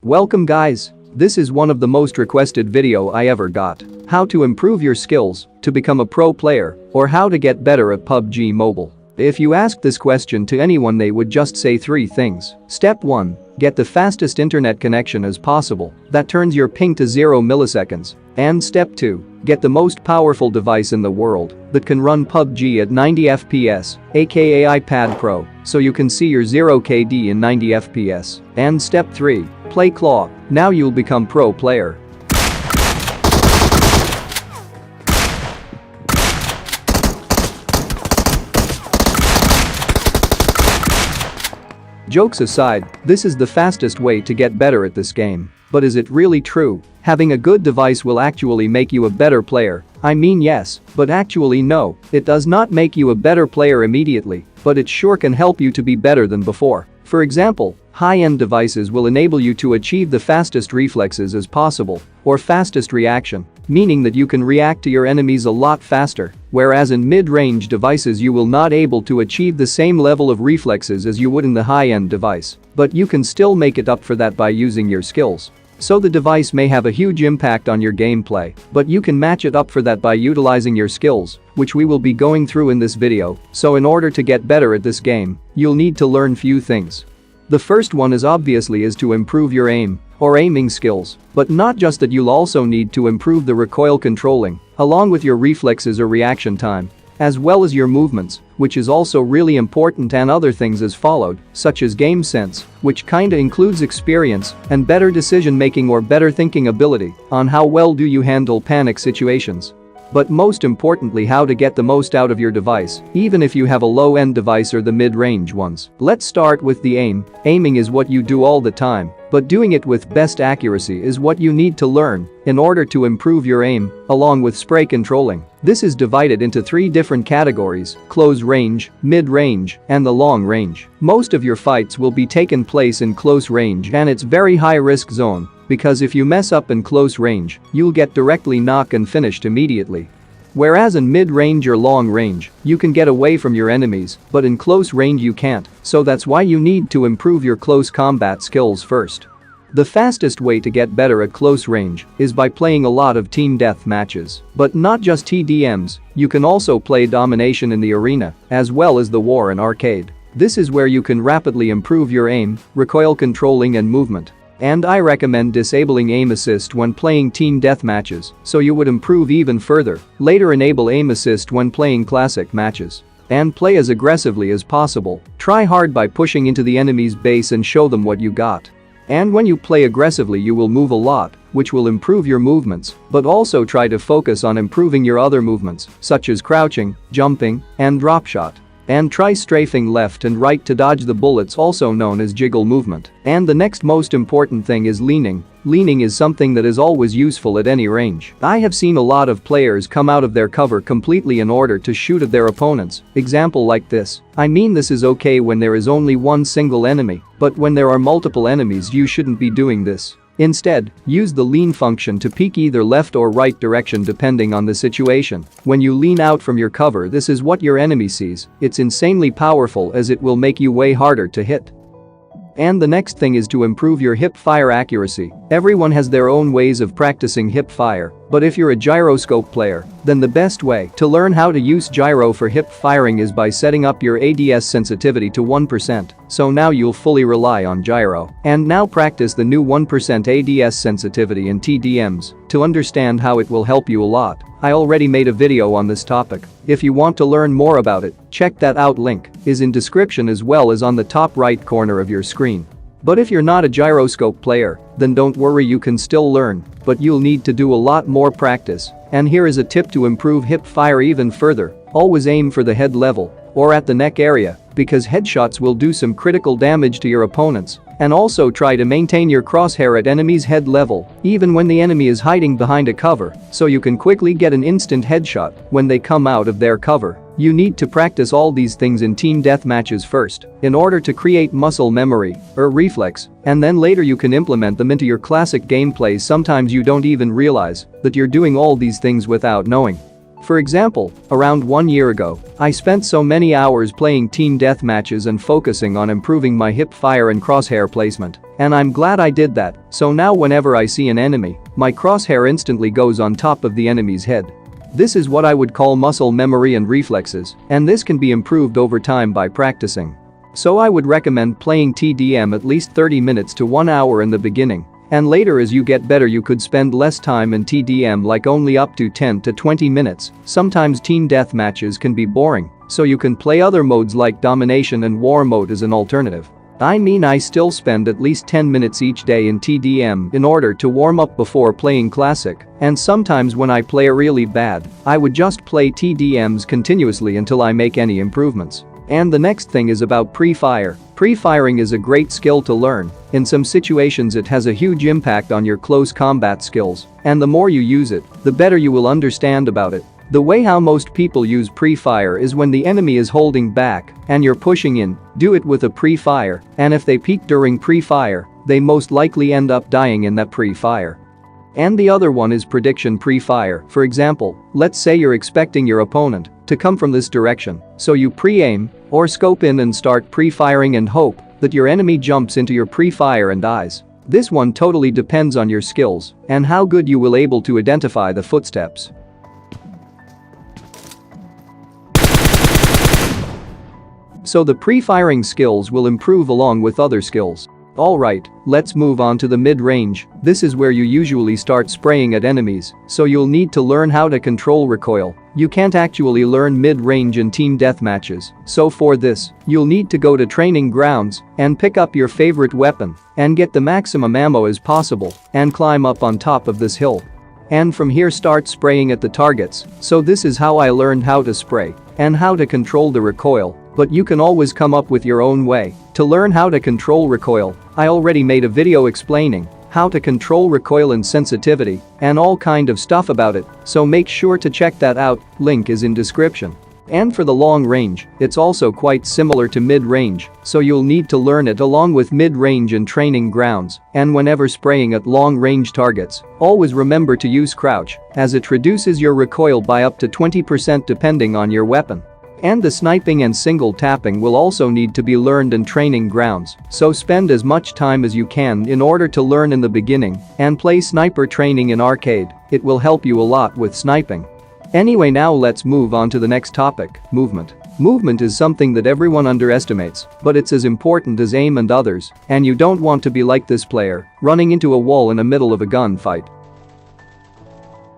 Welcome guys. This is one of the most requested video I ever got. How to improve your skills to become a pro player or how to get better at PUBG Mobile. If you ask this question to anyone, they would just say three things. Step 1. Get the fastest internet connection as possible that turns your ping to 0 milliseconds. And step 2. Get the most powerful device in the world that can run PUBG at 90 FPS, aka iPad Pro, so you can see your 0KD in 90 FPS. And step 3. Play Claw. Now you'll become pro player. Jokes aside, this is the fastest way to get better at this game. But is it really true? Having a good device will actually make you a better player. I mean, yes, but actually no, it does not make you a better player immediately, but it sure can help you to be better than before. For example, high-end devices will enable you to achieve the fastest reflexes as possible, or fastest reaction, meaning that you can react to your enemies a lot faster, whereas in mid-range devices you will not able to achieve the same level of reflexes as you would in the high-end device, but you can still make it up for that by using your skills. So the device may have a huge impact on your gameplay, but you can match it up for that by utilizing your skills, which we will be going through in this video. So in order to get better at this game, you'll need to learn few things. The first one is obviously to improve your aim or aiming skills, but not just that, you'll also need to improve the recoil controlling, along with your reflexes or reaction time, as well as your movements, which is also really important, and other things as followed, such as game sense, which kinda includes experience and better decision making or better thinking ability on how well do you handle panic situations. But most importantly, how to get the most out of your device, even if you have a low-end device or the mid-range ones. Let's start with the aim. Aiming is what you do all the time, but doing it with best accuracy is what you need to learn in order to improve your aim, along with spray controlling. This is divided into 3 different categories: close range, mid-range, and the long range. Most of your fights will be taken place in close range, and it's very high-risk zone, because if you mess up in close range, you'll get directly knocked and finished immediately. Whereas in mid-range or long range, you can get away from your enemies, but in close range you can't, so that's why you need to improve your close combat skills first. The fastest way to get better at close range is by playing a lot of team death matches. But not just TDMs, you can also play domination in the arena, as well as the war and arcade. This is where you can rapidly improve your aim, recoil controlling and movement. And I recommend disabling aim assist when playing team death matches, so you would improve even further. Later enable aim assist when playing classic matches. And play as aggressively as possible. Try hard by pushing into the enemy's base and show them what you got. And when you play aggressively you will move a lot, which will improve your movements, but also try to focus on improving your other movements, such as crouching, jumping, and drop shot. And try strafing left and right to dodge the bullets, also known as jiggle movement. And the next most important thing is leaning. Leaning is something that is always useful at any range. I have seen a lot of players come out of their cover completely in order to shoot at their opponents. Example like this. I mean, this is okay when there is only one single enemy, but when there are multiple enemies you shouldn't be doing this. Instead, use the lean function to peek either left or right direction depending on the situation. When you lean out from your cover, this is what your enemy sees. It's insanely powerful as it will make you way harder to hit. And the next thing is to improve your hip fire accuracy. Everyone has their own ways of practicing hip fire, but if you're a gyroscope player, then the best way to learn how to use gyro for hip firing is by setting up your ADS sensitivity to 1%. So now you'll fully rely on gyro. And now practice the new 1% ADS sensitivity in TDMs to understand how it will help you a lot. I already made a video on this topic. If you want to learn more about it, check that out, link is in description as well as on the top right corner of your screen. But if you're not a gyroscope player, then don't worry, you can still learn, but you'll need to do a lot more practice. And here is a tip to improve hip fire even further. Always aim for the head level or at the neck area, because headshots will do some critical damage to your opponents. And also try to maintain your crosshair at enemy's head level, even when the enemy is hiding behind a cover, so you can quickly get an instant headshot when they come out of their cover. You need to practice all these things in team death matches first, in order to create muscle memory, or reflex, and then later you can implement them into your classic gameplay. Sometimes you don't even realize that you're doing all these things without knowing. For example, around 1 year ago, I spent so many hours playing team deathmatches and focusing on improving my hip fire and crosshair placement. And I'm glad I did that, so now whenever I see an enemy, my crosshair instantly goes on top of the enemy's head. This is what I would call muscle memory and reflexes, and this can be improved over time by practicing. So I would recommend playing TDM at least 30 minutes to 1 hour in the beginning, and later as you get better you could spend less time in TDM, like only up to 10 to 20 minutes. Sometimes team deathmatches can be boring, so you can play other modes like domination and war mode as an alternative. I still spend at least 10 minutes each day in TDM in order to warm up before playing classic, and sometimes when I play really bad, I would just play TDMs continuously until I make any improvements. And the next thing is about pre-fire. Pre-firing is a great skill to learn. In some situations it has a huge impact on your close combat skills, and the more you use it, the better you will understand about it. The way how most people use pre-fire is when the enemy is holding back and you're pushing in, do it with a pre-fire, and if they peek during pre-fire, they most likely end up dying in that pre-fire. And the other one is prediction pre-fire. For example, let's say you're expecting your opponent to come from this direction, so you pre-aim or scope in and start pre-firing and hope that your enemy jumps into your pre-fire and dies. This one totally depends on your skills and how good you will able to identify the footsteps. So the pre-firing skills will improve along with other skills. Alright, let's move on to the mid-range. This is where you usually start spraying at enemies, so you'll need to learn how to control recoil. You can't actually learn mid-range in team deathmatches, so for this, you'll need to go to training grounds and pick up your favorite weapon and get the maximum ammo as possible and climb up on top of this hill. And from here start spraying at the targets. So this is how I learned how to spray and how to control the recoil, but you can always come up with your own way to learn how to control recoil. I already made a video explaining how to control recoil and sensitivity and all kind of stuff about it, so make sure to check that out, link is in description. And for the long range, it's also quite similar to mid-range, so you'll need to learn it along with mid-range and training grounds, and whenever spraying at long-range targets, always remember to use crouch, as it reduces your recoil by up to 20% depending on your weapon. And the sniping and single tapping will also need to be learned in training grounds, so spend as much time as you can in order to learn in the beginning and play sniper training in arcade. It will help you a lot with sniping. Anyway, now let's move on to the next topic, movement. Movement is something that everyone underestimates, but it's as important as aim and others, and you don't want to be like this player, running into a wall in the middle of a gunfight.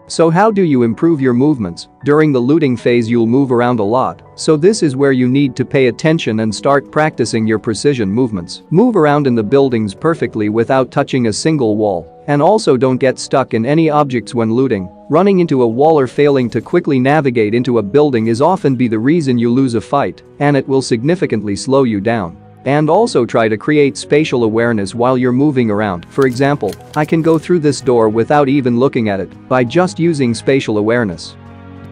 So how do you improve your movements? During the looting phase you'll move around a lot, so this is where you need to pay attention and start practicing your precision movements. Move around in the buildings perfectly without touching a single wall, and also don't get stuck in any objects when looting. Running into a wall or failing to quickly navigate into a building is often the reason you lose a fight, and it will significantly slow you down. And also try to create spatial awareness while you're moving around. For example, I can go through this door without even looking at it by just using spatial awareness.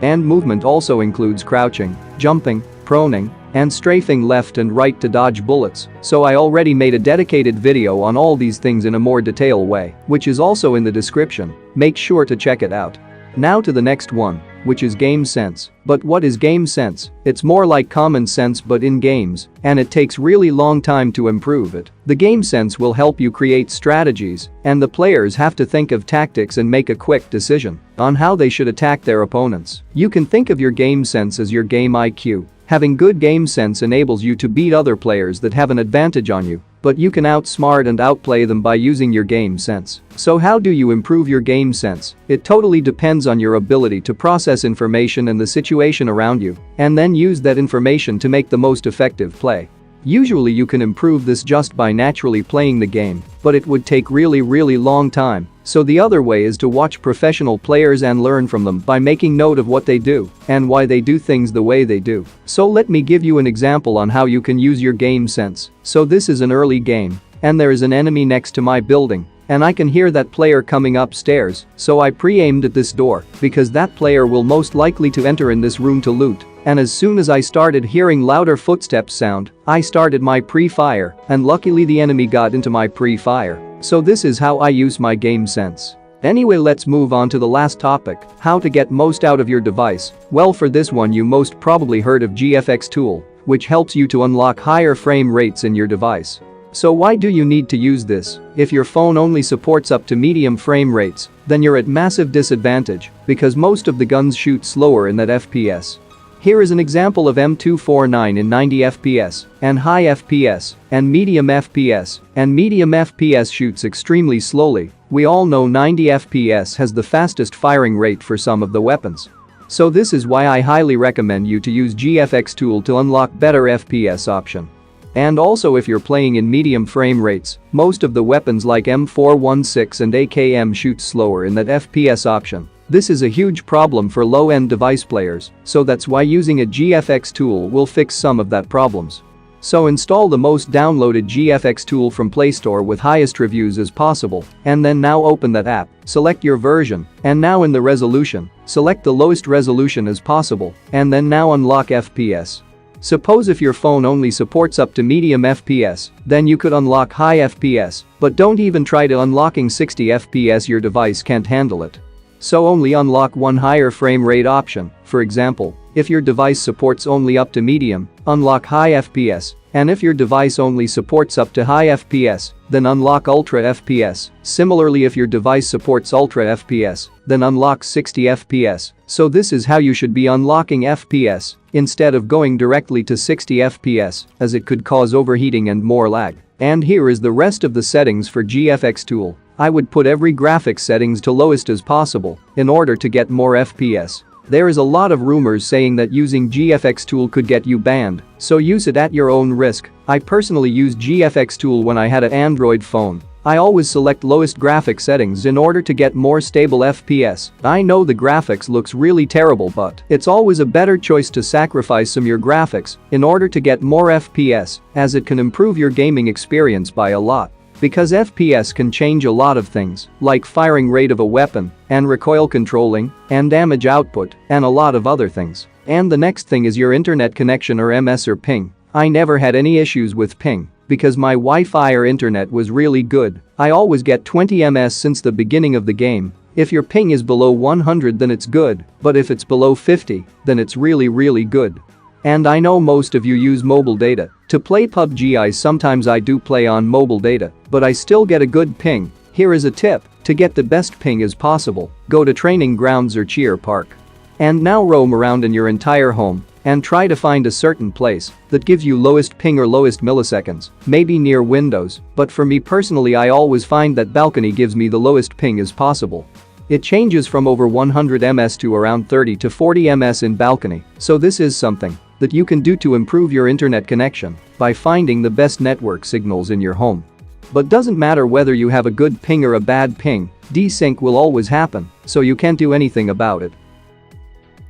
And movement also includes crouching, jumping, proning, and strafing left and right to dodge bullets, so I already made a dedicated video on all these things in a more detailed way, which is also in the description. Make sure to check it out. Now to the next one, which is game sense. But what is game sense? It's more like common sense but in games, and it takes really long time to improve it. The game sense will help you create strategies, and the players have to think of tactics and make a quick decision on how they should attack their opponents. You can think of your game sense as your game IQ. Having good game sense enables you to beat other players that have an advantage on you, but you can outsmart and outplay them by using your game sense. So how do you improve your game sense? It totally depends on your ability to process information and the situation around you, and then use that information to make the most effective play. Usually you can improve this just by naturally playing the game, but it would take really long time. So the other way is to watch professional players and learn from them by making note of what they do and why they do things the way they do. So let me give you an example on how you can use your game sense. So this is an early game, and there is an enemy next to my building, and I can hear that player coming upstairs, so I pre-aimed at this door because that player will most likely to enter in this room to loot. And as soon as I started hearing louder footsteps sound, I started my pre-fire, and luckily the enemy got into my pre-fire. So this is how I use my game sense. Anyway, let's move on to the last topic, how to get most out of your device. Well, for this one you most probably heard of GFX tool, which helps you to unlock higher frame rates in your device. So why do you need to use this? If your phone only supports up to medium frame rates, then you're at massive disadvantage because most of the guns shoot slower in that FPS. Here is an example of M249 in 90 FPS, and high FPS, and medium FPS, and medium FPS shoots extremely slowly. We all know 90 FPS has the fastest firing rate for some of the weapons. So this is why I highly recommend you to use GFX tool to unlock better FPS option. And also, if you're playing in medium frame rates, most of the weapons like M416 and AKM shoot slower in that FPS option. This is a huge problem for low-end device players, so that's why using a GFX tool will fix some of that problems. So install the most downloaded GFX tool from Play Store with highest reviews as possible, and then now open that app, select your version, and now in the resolution, select the lowest resolution as possible, and then now unlock FPS. Suppose if your phone only supports up to medium FPS, then you could unlock high FPS, but don't even try to unlocking 60 FPS, your device can't handle it. So only unlock one higher frame rate option. For example, if your device supports only up to medium, unlock high FPS, and if your device only supports up to high FPS, then unlock ultra FPS. Similarly, if your device supports ultra FPS, then unlock 60 FPS. So this is how you should be unlocking FPS, instead of going directly to 60 FPS, as it could cause overheating and more lag. And here is the rest of the settings for GFX tool. I would put every graphics settings to lowest as possible in order to get more FPS. There is a lot of rumors saying that using GFX tool could get you banned, so use it at your own risk. I personally used GFX tool when I had an Android phone. I always select lowest graphics settings in order to get more stable FPS. I know the graphics looks really terrible, but it's always a better choice to sacrifice some your graphics in order to get more FPS, as it can improve your gaming experience by a lot. Because FPS can change a lot of things, like firing rate of a weapon, and recoil controlling, and damage output, and a lot of other things. And the next thing is your internet connection or MS or ping. I never had any issues with ping, because my Wi-Fi or internet was really good. I always get 20 ms since the beginning of the game. If your ping is below 100 then it's good, but if it's below 50, then it's really good. And I know most of you use mobile data to play Pubg. Sometimes I do play on mobile data, but I still get a good ping. Here is a tip: to get the best ping as possible, go to training grounds or cheer park. And now roam around in your entire home and try to find a certain place that gives you lowest ping or lowest milliseconds, maybe near windows, but for me personally I always find that balcony gives me the lowest ping as possible. It changes from over 100 ms to around 30 to 40 ms in balcony, so this is something that you can do to improve your internet connection by finding the best network signals in your home. But doesn't matter whether you have a good ping or a bad ping, desync will always happen, so you can't do anything about it.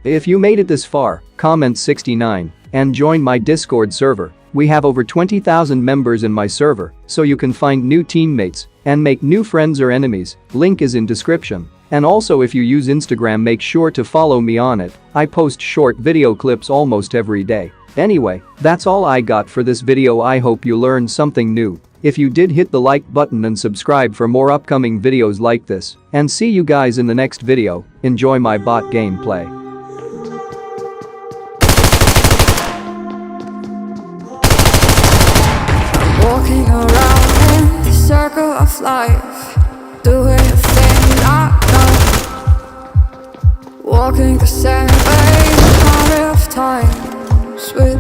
If you made it this far, comment 69 and join my Discord server. We have over 20,000 members in my server, so you can find new teammates and make new friends or enemies. Link is in description. And also, if you use Instagram, make sure to follow me on it. I post short video clips almost every day. Anyway, that's all I got for this video. I hope you learned something new. If you did, hit the like button and subscribe for more upcoming videos like this. And see you guys in the next video. Enjoy my bot gameplay. Walking around in the circle of life, doing a thing I know. Walking the same way a hundred of times with